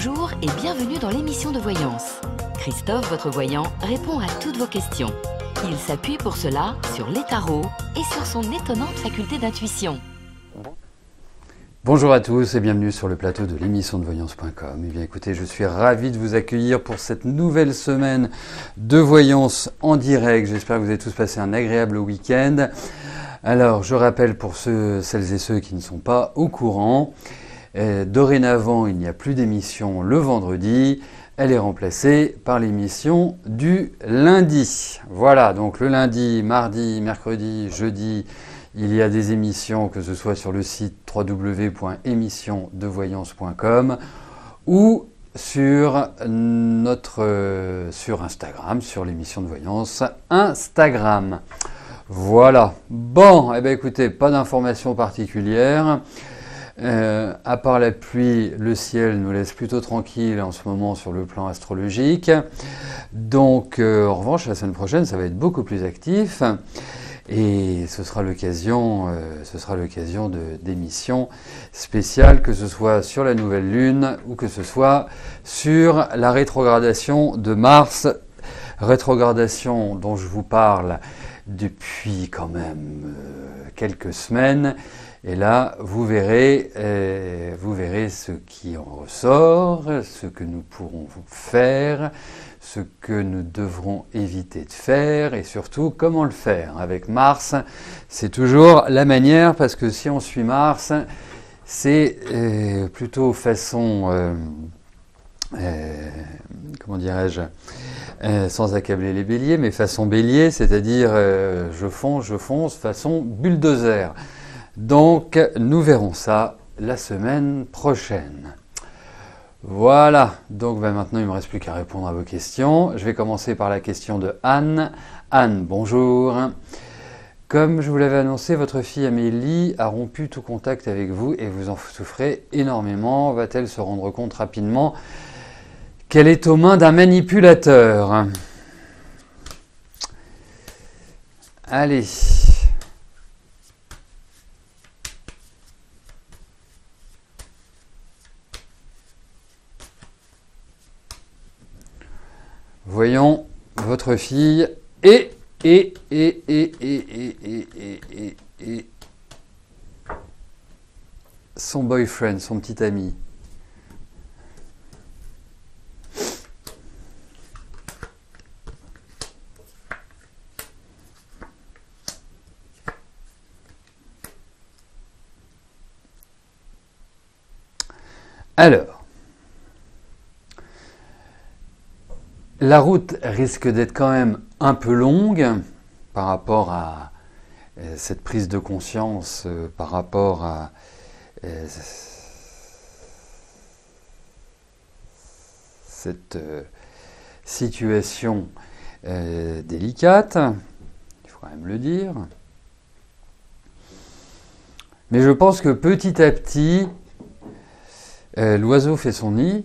Bonjour et bienvenue dans l'émission de voyance. Christophe, votre voyant, répond à toutes vos questions. Il s'appuie pour cela sur les tarots et sur son étonnante faculté d'intuition. Bonjour à tous et bienvenue sur le plateau de l'émission de voyance.com. Eh bien écoutez, je suis ravi de vous accueillir pour cette nouvelle semaine de voyance en direct. J'espère que vous avez tous passé un agréable week-end. Alors, je rappelle pour celles et ceux qui ne sont pas au courant, dorénavant, il n'y a plus d'émission le vendredi. Elle est remplacée par l'émission du lundi. Voilà, donc le lundi, mardi, mercredi, jeudi, il y a des émissions, que ce soit sur le site www.émissiondevoyance.com ou sur Instagram, sur l'émission de voyance Instagram. Voilà. Bon, eh bien écoutez, pas d'informations particulières. À part la pluie, le ciel nous laisse plutôt tranquille en ce moment sur le plan astrologique. Donc, en revanche, la semaine prochaine, ça va être beaucoup plus actif. Et ce sera l'occasion d'émissions spéciales, que ce soit sur la nouvelle lune ou que ce soit sur la rétrogradation de Mars. Rétrogradation dont je vous parle depuis quand même quelques semaines. Et là, vous verrez ce qui en ressort, ce que nous pourrons faire, ce que nous devrons éviter de faire et surtout comment le faire. Avec Mars, c'est toujours la manière, parce que si on suit Mars, c'est plutôt façon, comment dirais-je, sans accabler les béliers, mais façon bélier, c'est-à-dire je fonce, façon bulldozer. Donc, nous verrons ça la semaine prochaine. Voilà, donc maintenant il ne me reste plus qu'à répondre à vos questions. Je vais commencer par la question de Anne. Anne, bonjour. Comme je vous l'avais annoncé, votre fille Amélie a rompu tout contact avec vous et vous en souffrez énormément. Va-t-elle se rendre compte rapidement qu'elle est aux mains d'un manipulateur? Allez. Voyons votre fille et son boyfriend, son petit ami. Alors, la route risque d'être quand même un peu longue par rapport à cette prise de conscience, par rapport à cette situation délicate, il faut quand même le dire. Mais je pense que petit à petit, l'oiseau fait son nid.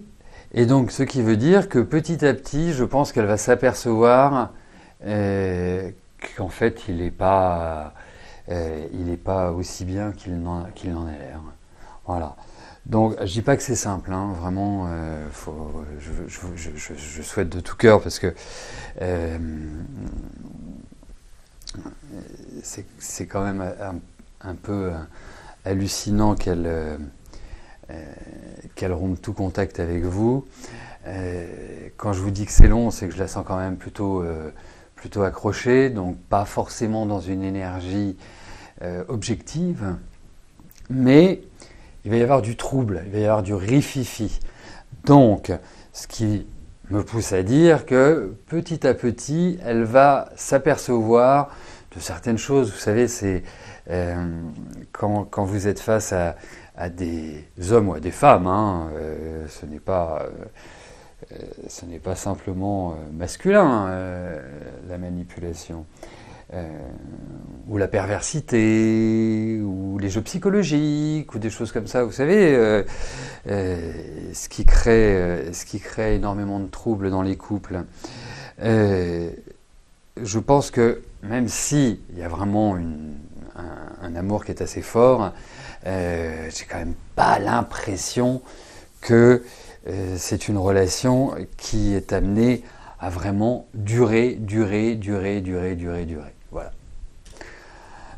Et donc, ce qui veut dire que petit à petit, je pense qu'elle va s'apercevoir qu'en fait, il n'est pas aussi bien qu'il n'en a l'air. Voilà. Donc, je dis pas que c'est simple, hein, vraiment. Je souhaite de tout cœur parce que c'est quand même un peu hallucinant qu'elle rompe tout contact avec vous. Quand je vous dis que c'est long, c'est que je la sens quand même plutôt accrochée, donc pas forcément dans une énergie objective, mais il va y avoir du trouble, il va y avoir du rififi. Donc, ce qui me pousse à dire que petit à petit, elle va s'apercevoir de certaines choses. Vous savez, c'est quand vous êtes face à des hommes ou à des femmes, hein, ce n'est pas simplement masculin, la manipulation, ou la perversité, ou les jeux psychologiques, ou des choses comme ça. Vous savez, ce qui crée énormément de troubles dans les couples. Je pense que même si il y a vraiment un amour qui est assez fort, j'ai quand même pas l'impression que c'est une relation qui est amenée à vraiment durer. Voilà.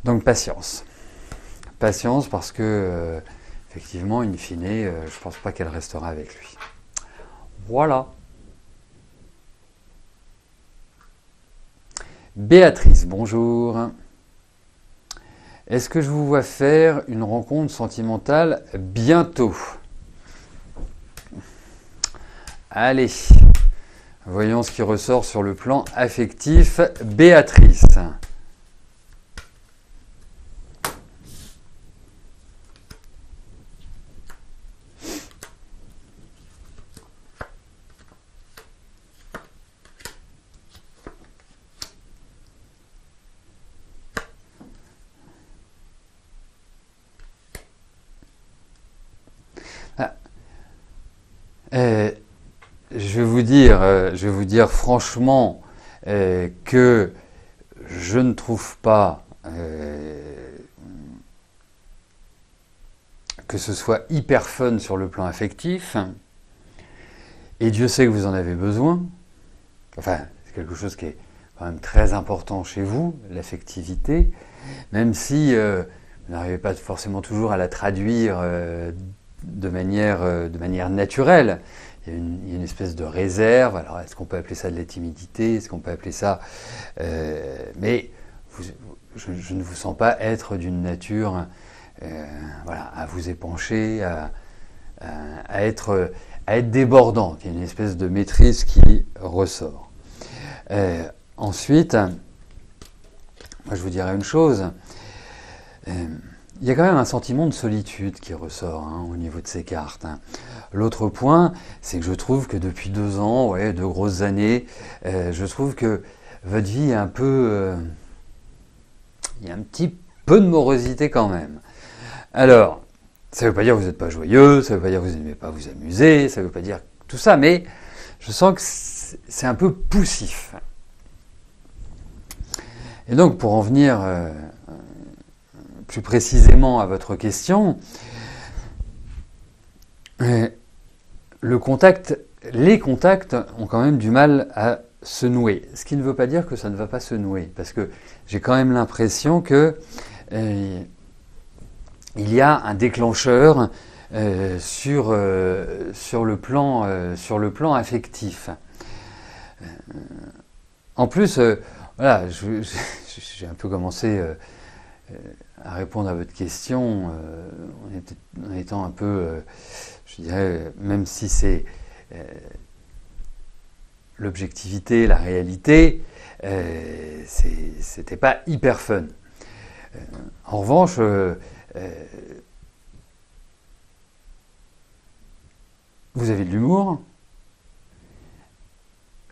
Donc patience. Patience parce que, effectivement, in fine, je ne pense pas qu'elle restera avec lui. Voilà. Béatrice, bonjour. Est-ce que je vous vois faire une rencontre sentimentale bientôt? Allez, voyons ce qui ressort sur le plan affectif. Béatrice. Je vais vous dire franchement que je ne trouve pas que ce soit hyper fun sur le plan affectif. Et Dieu sait que vous en avez besoin. Enfin, c'est quelque chose qui est quand même très important chez vous, l'affectivité, même si vous n'arrivez pas forcément toujours à la traduire de manière naturelle. Il y a une espèce de réserve. Alors, est-ce qu'on peut appeler ça de la timidité? Est-ce qu'on peut appeler ça... mais je ne vous sens pas être d'une nature voilà, à vous épancher, à être débordante. Il y a une espèce de maîtrise qui ressort. Ensuite, moi je vous dirais une chose. Il y a quand même un sentiment de solitude qui ressort au niveau de ces cartes. L'autre point, c'est que je trouve que depuis 2 ans, 2 grosses années, je trouve que votre vie est un peu... il y a un petit peu de morosité quand même. Alors, ça ne veut pas dire que vous n'êtes pas joyeux, ça ne veut pas dire que vous n'aimez pas vous amuser, ça ne veut pas dire tout ça, mais je sens que c'est un peu poussif. Et donc, pour en venir plus précisément à votre question, les contacts ont quand même du mal à se nouer. Ce qui ne veut pas dire que ça ne va pas se nouer, parce que j'ai quand même l'impression que il y a un déclencheur sur le plan affectif. En plus, voilà, j'ai un peu commencé à répondre à votre question en étant un peu, je dirais, même si c'est l'objectivité, la réalité, c'était pas hyper fun. En revanche, vous avez de l'humour,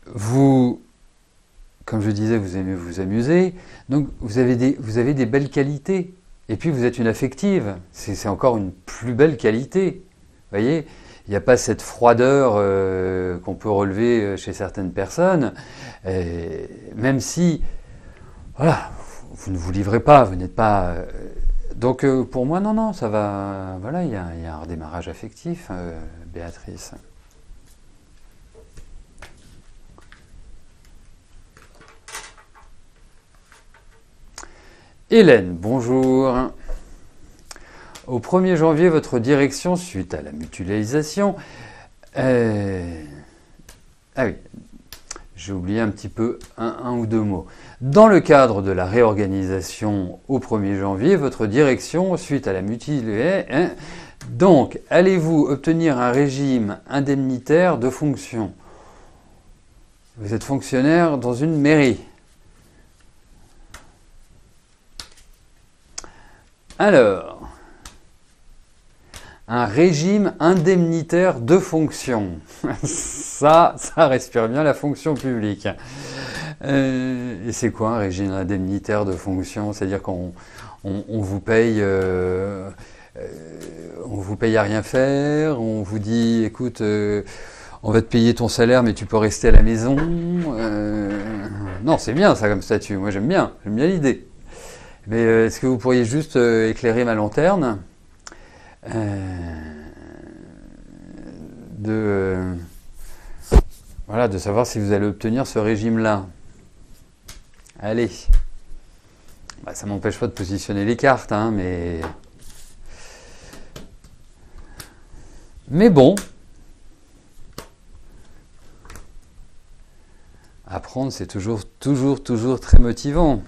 vous, comme je disais, vous aimez vous amuser, donc vous avez des belles qualités. Et puis vous êtes une affective, c'est encore une plus belle qualité. Vous voyez, il n'y a pas cette froideur qu'on peut relever chez certaines personnes, même si, voilà, vous ne vous livrez pas, vous n'êtes pas... donc pour moi, non, ça va... Voilà, il y a un redémarrage affectif, Béatrice. Hélène, bonjour. Au 1er janvier, votre direction, suite à la mutualisation... Ah oui, j'ai oublié un petit peu un ou 2 mots. Dans le cadre de la réorganisation au 1er janvier, votre direction, suite à la mutualisation... donc, allez-vous obtenir un régime indemnitaire de fonction? Vous êtes fonctionnaire dans une mairie. Alors, un régime indemnitaire de fonction. Ça respire bien la fonction publique. Et c'est quoi un régime indemnitaire de fonction? C'est-à-dire qu'on vous paye à rien faire, on vous dit, écoute, on va te payer ton salaire, mais tu peux rester à la maison. Non, c'est bien ça comme statut. Moi, j'aime bien l'idée. Mais est-ce que vous pourriez juste éclairer ma lanterne? voilà, de savoir si vous allez obtenir ce régime-là. Allez. Bah, ça m'empêche pas de positionner les cartes, hein, mais bon. Apprendre, c'est toujours très motivant.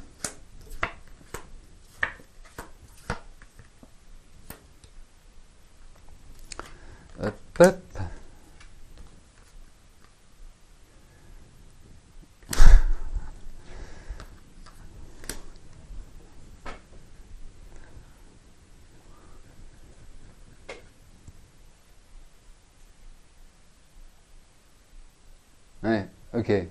Hop, hop. Ouais, ok.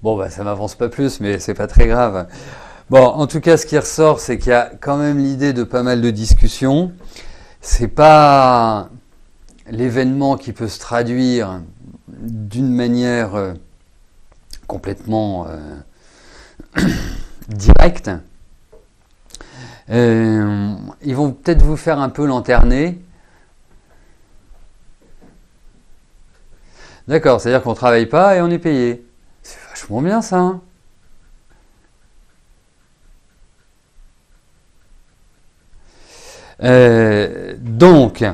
Bon, bah, ça m'avance pas plus, mais c'est pas très grave. Bon, en tout cas, ce qui ressort, c'est qu'il y a quand même l'idée de pas mal de discussions. C'est pas l'événement qui peut se traduire d'une manière complètement directe. Ils vont peut-être vous faire un peu lanterner. D'accord, c'est-à-dire qu'on travaille pas et on est payé. C'est vachement bien ça, hein. Donc,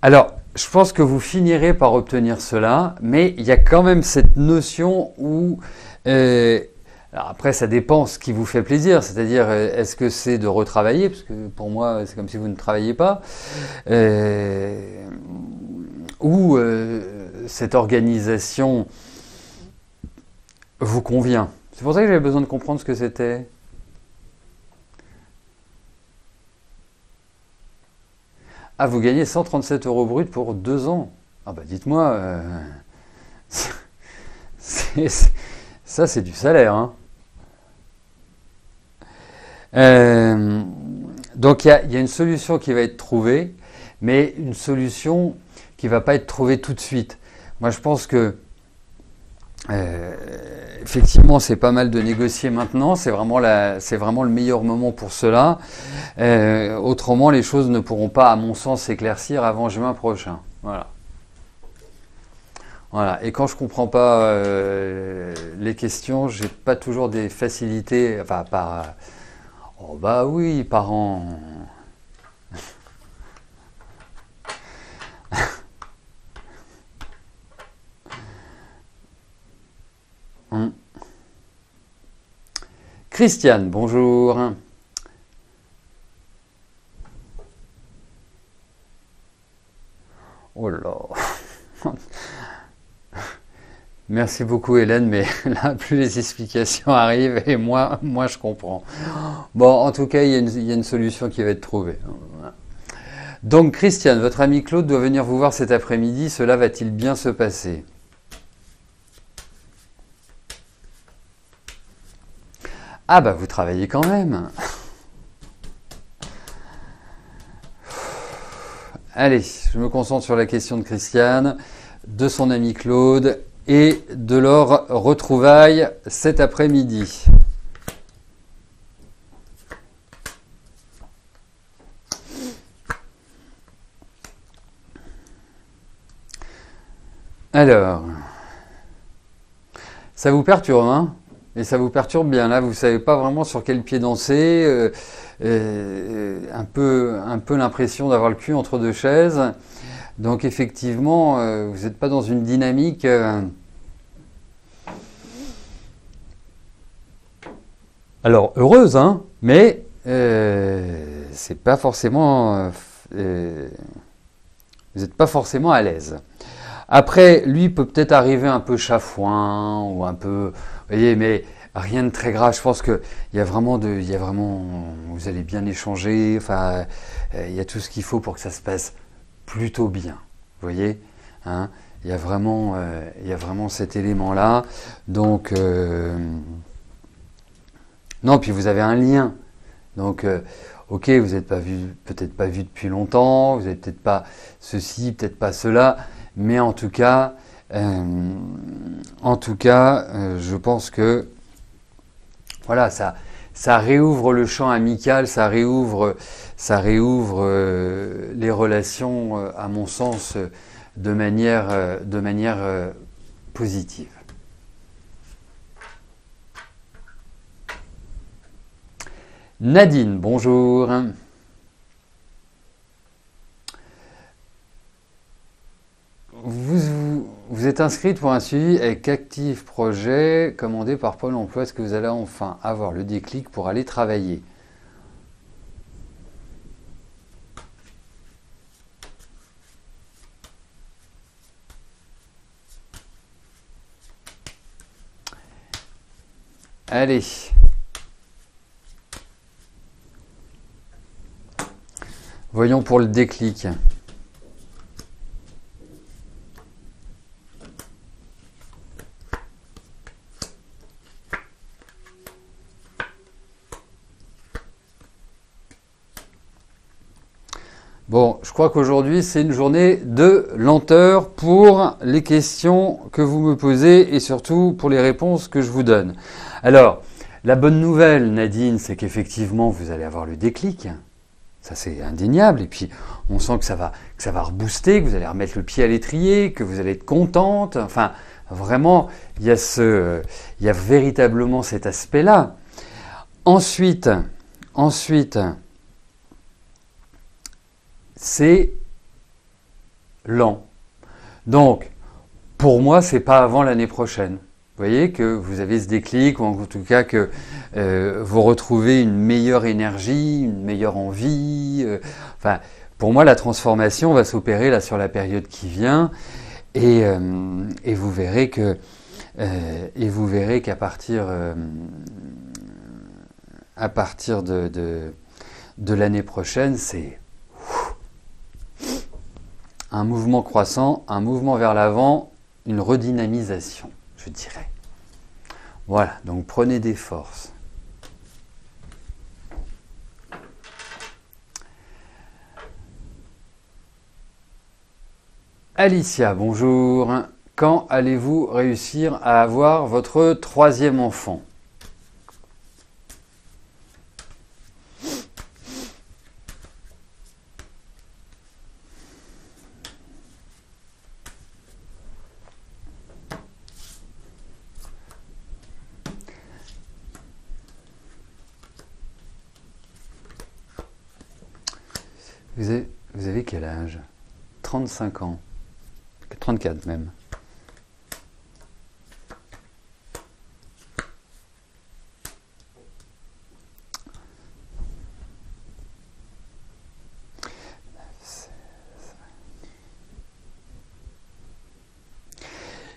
alors, je pense que vous finirez par obtenir cela, mais il y a quand même cette notion où, alors après, ça dépend ce qui vous fait plaisir, c'est-à-dire, est-ce que c'est de retravailler, parce que pour moi, c'est comme si vous ne travailliez pas, ou cette organisation vous convient. C'est pour ça que j'avais besoin de comprendre ce que c'était. Ah, vous gagnez 137 € brut pour 2 ans. Ah bah dites-moi, ça c'est du salaire, hein. Donc il y a une solution qui va être trouvée, mais une solution qui ne va pas être trouvée tout de suite. Moi je pense que effectivement, c'est pas mal de négocier maintenant. C'est vraiment le meilleur moment pour cela. Autrement, les choses ne pourront pas, à mon sens, s'éclaircir avant juin prochain. Voilà. Voilà. Et quand je comprends pas les questions, j'ai pas toujours des facilités. Enfin, oh bah oui, par an. Christiane, bonjour. Oh là. Merci beaucoup Hélène, mais là, plus les explications arrivent et moins je comprends. Bon, en tout cas, il y a une solution qui va être trouvée. Donc Christiane, votre ami Claude doit venir vous voir cet après-midi. Cela va-t-il bien se passer ? Ah bah vous travaillez quand même. Allez, je me concentre sur la question de Christiane, de son ami Claude et de leur retrouvaille cet après-midi. Alors, ça vous perturbe, hein ? Et ça vous perturbe bien, là, vous ne savez pas vraiment sur quel pied danser, un peu l'impression d'avoir le cul entre deux chaises. Donc effectivement, vous n'êtes pas dans une dynamique alors heureuse, hein, mais c'est pas forcément, vous n'êtes pas forcément à l'aise. Après, lui peut peut-être arriver un peu chafouin ou un peu, vous voyez, mais rien de très grave. Je pense que il y a vraiment, vous allez bien échanger. Enfin, il y a tout ce qu'il faut pour que ça se passe plutôt bien. Vous voyez, hein, il y a vraiment cet élément-là. Donc, non, puis vous avez un lien. Donc, ok, vous n'êtes peut-être pas vu depuis longtemps. Vous n'avez peut-être pas ceci, peut-être pas cela. Mais en tout cas, je pense que voilà, ça ça réouvre le champ amical, ça réouvre les relations, à mon sens, de manière positive. Nadine, bonjour. Vous êtes inscrite pour un suivi avec Active Projet commandé par Pôle Emploi. Est-ce que vous allez enfin avoir le déclic pour aller travailler? Allez. Voyons pour le déclic. Bon, je crois qu'aujourd'hui, c'est une journée de lenteur pour les questions que vous me posez et surtout pour les réponses que je vous donne. Alors, la bonne nouvelle, Nadine, c'est qu'effectivement, vous allez avoir le déclic. Ça, c'est indéniable. Et puis, on sent que ça va rebooster, que vous allez remettre le pied à l'étrier, que vous allez être contente. Enfin, vraiment, il y a véritablement cet aspect-là. Ensuite, c'est lent. Donc, pour moi, c'est pas avant l'année prochaine. Vous voyez que vous avez ce déclic, ou en tout cas que vous retrouvez une meilleure énergie, une meilleure envie. Enfin, pour moi, la transformation va s'opérer là sur la période qui vient, et vous verrez qu'à partir de l'année prochaine, c'est un mouvement croissant, un mouvement vers l'avant, une redynamisation, je dirais. Voilà, donc prenez des forces. Alicia, bonjour. Quand allez-vous réussir à avoir votre troisième enfant ? Vous avez quel âge? 35 ans. 34 même.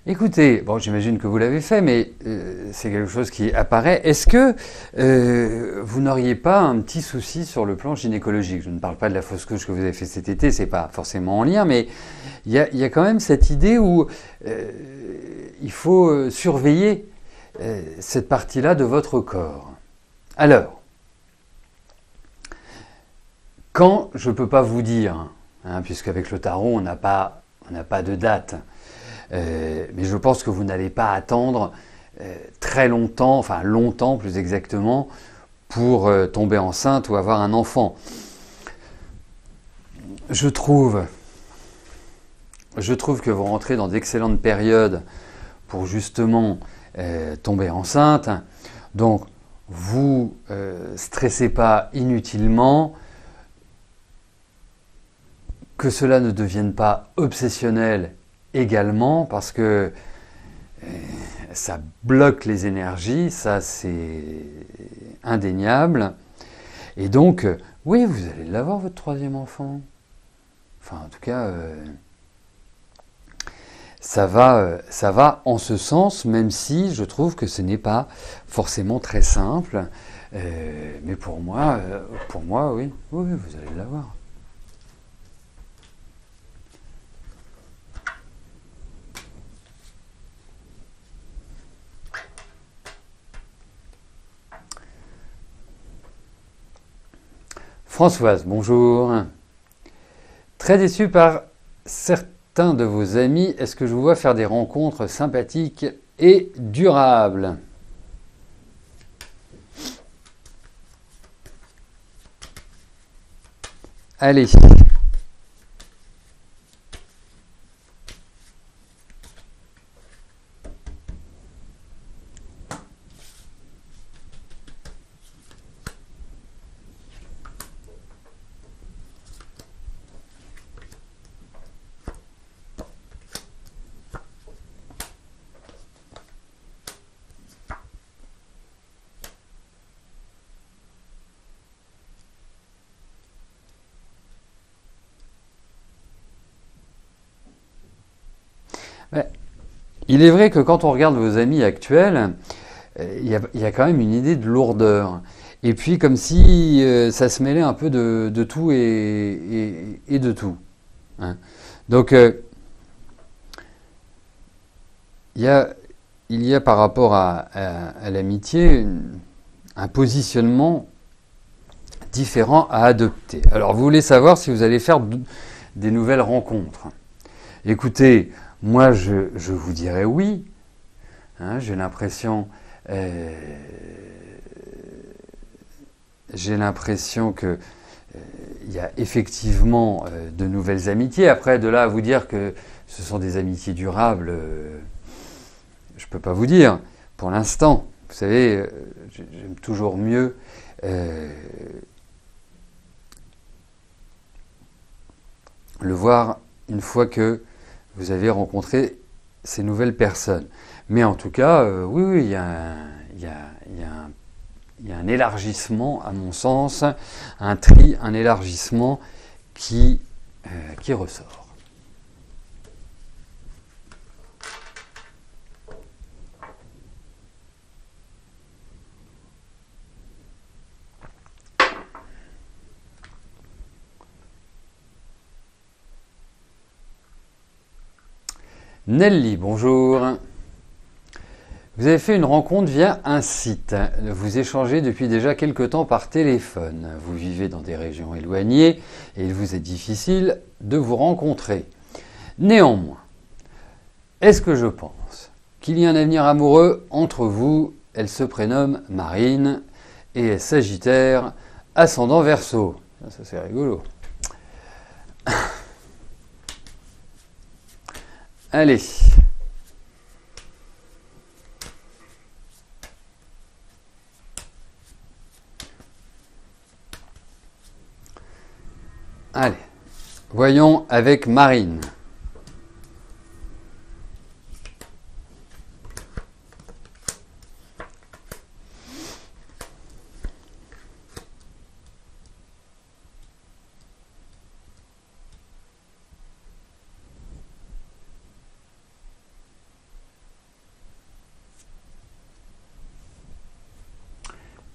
Écoutez, bon, j'imagine que vous l'avez fait, mais c'est quelque chose qui apparaît. Est-ce que vous n'auriez pas un petit souci sur le plan gynécologique? Je ne parle pas de la fausse couche que vous avez fait cet été, c'est pas forcément en lien, mais il y a quand même cette idée où il faut surveiller cette partie-là de votre corps. Alors, quand je ne peux pas vous dire, puisqu'avec le tarot, on n'a pas de date, mais je pense que vous n'allez pas attendre très longtemps, enfin longtemps plus exactement, pour tomber enceinte ou avoir un enfant. Je trouve que vous rentrez dans d'excellentes périodes pour justement tomber enceinte. Donc, vous stressez pas inutilement, que cela ne devienne pas obsessionnel également, parce que ça bloque les énergies, ça c'est indéniable. Et donc, oui, vous allez l'avoir votre troisième enfant. Enfin, en tout cas, ça va en ce sens, même si je trouve que ce n'est pas forcément très simple. Mais pour moi, oui, vous allez l'avoir. Françoise, bonjour. Très déçu par certains de vos amis, est-ce que je vous vois faire des rencontres sympathiques et durables? Allez. Il est vrai que quand on regarde vos amis actuels, il y a quand même une idée de lourdeur. Et puis comme si ça se mêlait un peu de tout et de tout. Hein. Donc il y a par rapport à l'amitié un positionnement différent à adopter. Alors vous voulez savoir si vous allez faire des nouvelles rencontres. Écoutez, moi je vous dirais oui. Hein, j'ai l'impression que il y a effectivement de nouvelles amitiés. Après, de là à vous dire que ce sont des amitiés durables, je ne peux pas vous dire. Pour l'instant, vous savez, j'aime toujours mieux le voir une fois que vous avez rencontré ces nouvelles personnes. Mais en tout cas, oui, il y a un élargissement, à mon sens, un élargissement qui ressort. Nelly, bonjour. Vous avez fait une rencontre via un site. Vous échangez depuis déjà quelque temps par téléphone. Vous vivez dans des régions éloignées et il vous est difficile de vous rencontrer. Néanmoins, est-ce que je pense qu'il y a un avenir amoureux entre vous? Elle se prénomme Marine et est Sagittaire, ascendant Verseau. Ça c'est rigolo. Allez. Allez. Voyons avec Marine.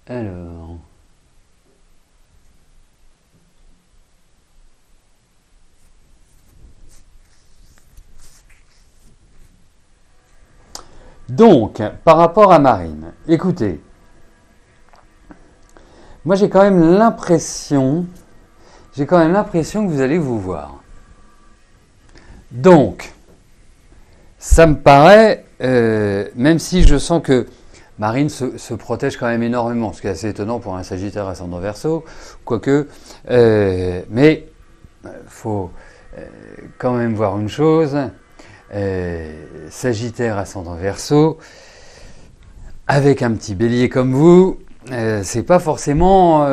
Alors, donc, par rapport à Marine, écoutez, moi j'ai quand même l'impression que vous allez vous voir. Donc, ça me paraît, même si je sens que Marine se protège quand même énormément, ce qui est assez étonnant pour un Sagittaire ascendant Verseau, quoique, mais faut quand même voir une chose, Sagittaire ascendant Verseau, avec un petit Bélier comme vous, c'est pas forcément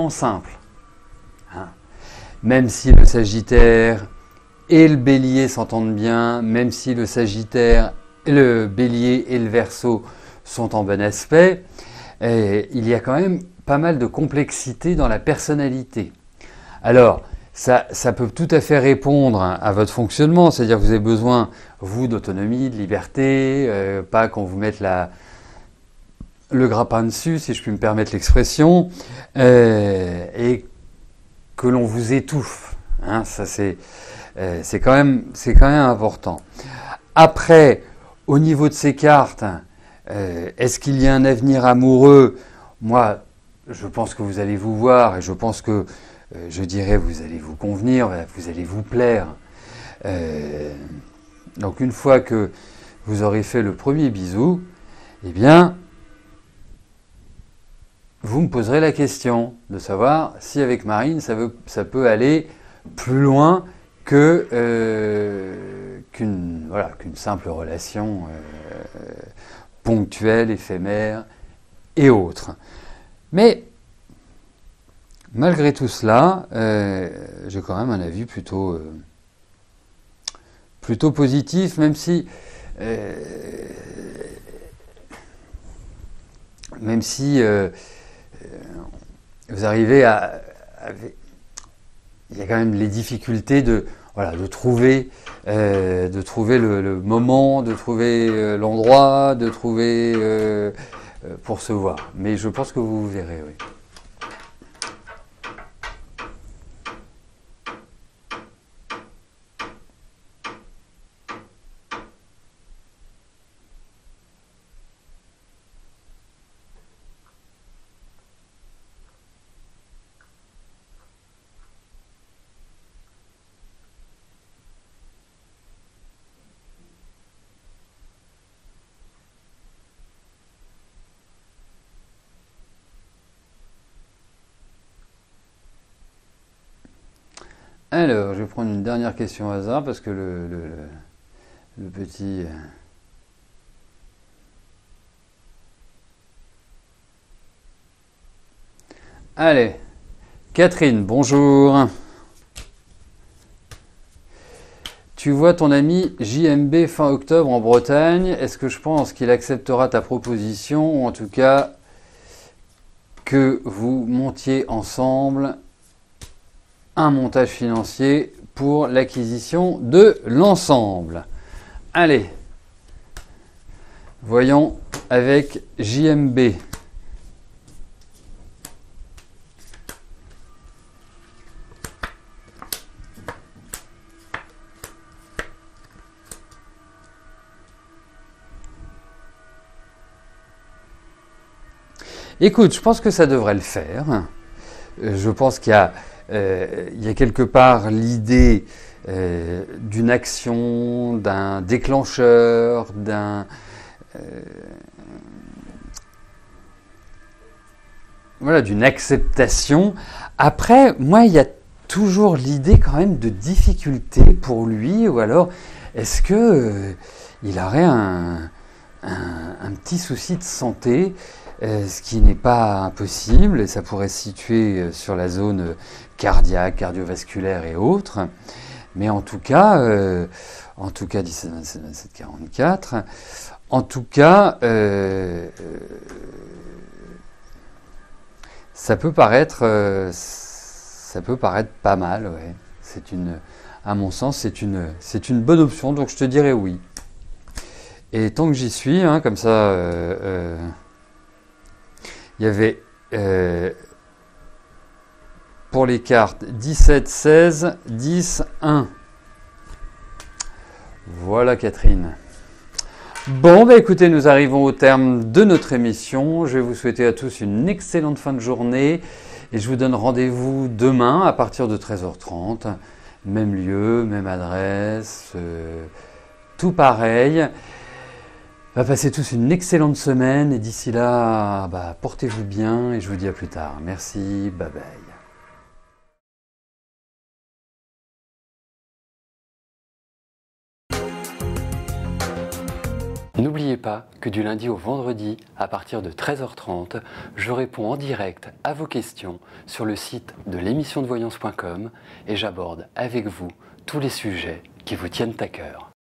simple. Hein. Même si le Sagittaire et le Bélier s'entendent bien, même si le Sagittaire, le Bélier et le Verseau sont en bon aspect, il y a quand même pas mal de complexité dans la personnalité. Alors, ça peut tout à fait répondre à votre fonctionnement, c'est-à-dire que vous avez besoin, vous, d'autonomie, de liberté, pas qu'on vous mette le grappin dessus, si je puis me permettre l'expression, et que l'on vous étouffe. Hein, ça c'est quand même important. Après, au niveau de ces cartes, est-ce qu'il y a un avenir amoureux? Moi, je pense que vous allez vous voir et je pense que, je dirais, vous allez vous convenir, vous allez vous plaire. Donc une fois que vous aurez fait le premier bisou, eh bien, vous me poserez la question de savoir si avec Marine, ça peut aller plus loin que qu'une simple relation ponctuelle, éphémère et autre. Mais malgré tout cela, j'ai quand même un avis plutôt positif, même si vous arrivez il y a quand même les difficultés de trouver le moment, de trouver l'endroit, de trouver pour se voir. Mais je pense que vous verrez, oui. Alors, je vais prendre une dernière question au hasard parce que le petit... Allez, Catherine, bonjour. Tu vois ton ami JMB fin octobre en Bretagne. Est-ce que je pense qu'il acceptera ta proposition ou en tout cas que vous montiez ensemble un montage financier pour l'acquisition de l'ensemble? Allez, voyons avec JMB. Écoute, je pense que ça devrait le faire. Je pense qu'il y a quelque part l'idée d'une action, d'un déclencheur, d'une acceptation. Après, moi, il y a toujours l'idée quand même de difficulté pour lui, ou alors est-ce que il aurait un petit souci de santé, ce qui n'est pas impossible, et ça pourrait se situer sur la zone cardiaque, cardiovasculaire et autres. Mais en tout cas 17, 27, 27, 44, en tout cas, ça peut paraître pas mal, ouais. À mon sens, c'est une bonne option, donc je te dirais oui. Et tant que j'y suis, hein, comme ça, il y avait pour les cartes 17, 16, 10, 1. Voilà Catherine. Bon, écoutez, nous arrivons au terme de notre émission. Je vais vous souhaiter à tous une excellente fin de journée et je vous donne rendez-vous demain à partir de 13h30. Même lieu, même adresse, tout pareil. Passez tous une excellente semaine et d'ici là, portez-vous bien et je vous dis à plus tard. Merci, bye bye. N'oubliez pas que du lundi au vendredi, à partir de 13h30, je réponds en direct à vos questions sur le site de l'émissiondevoyance.com et j'aborde avec vous tous les sujets qui vous tiennent à cœur.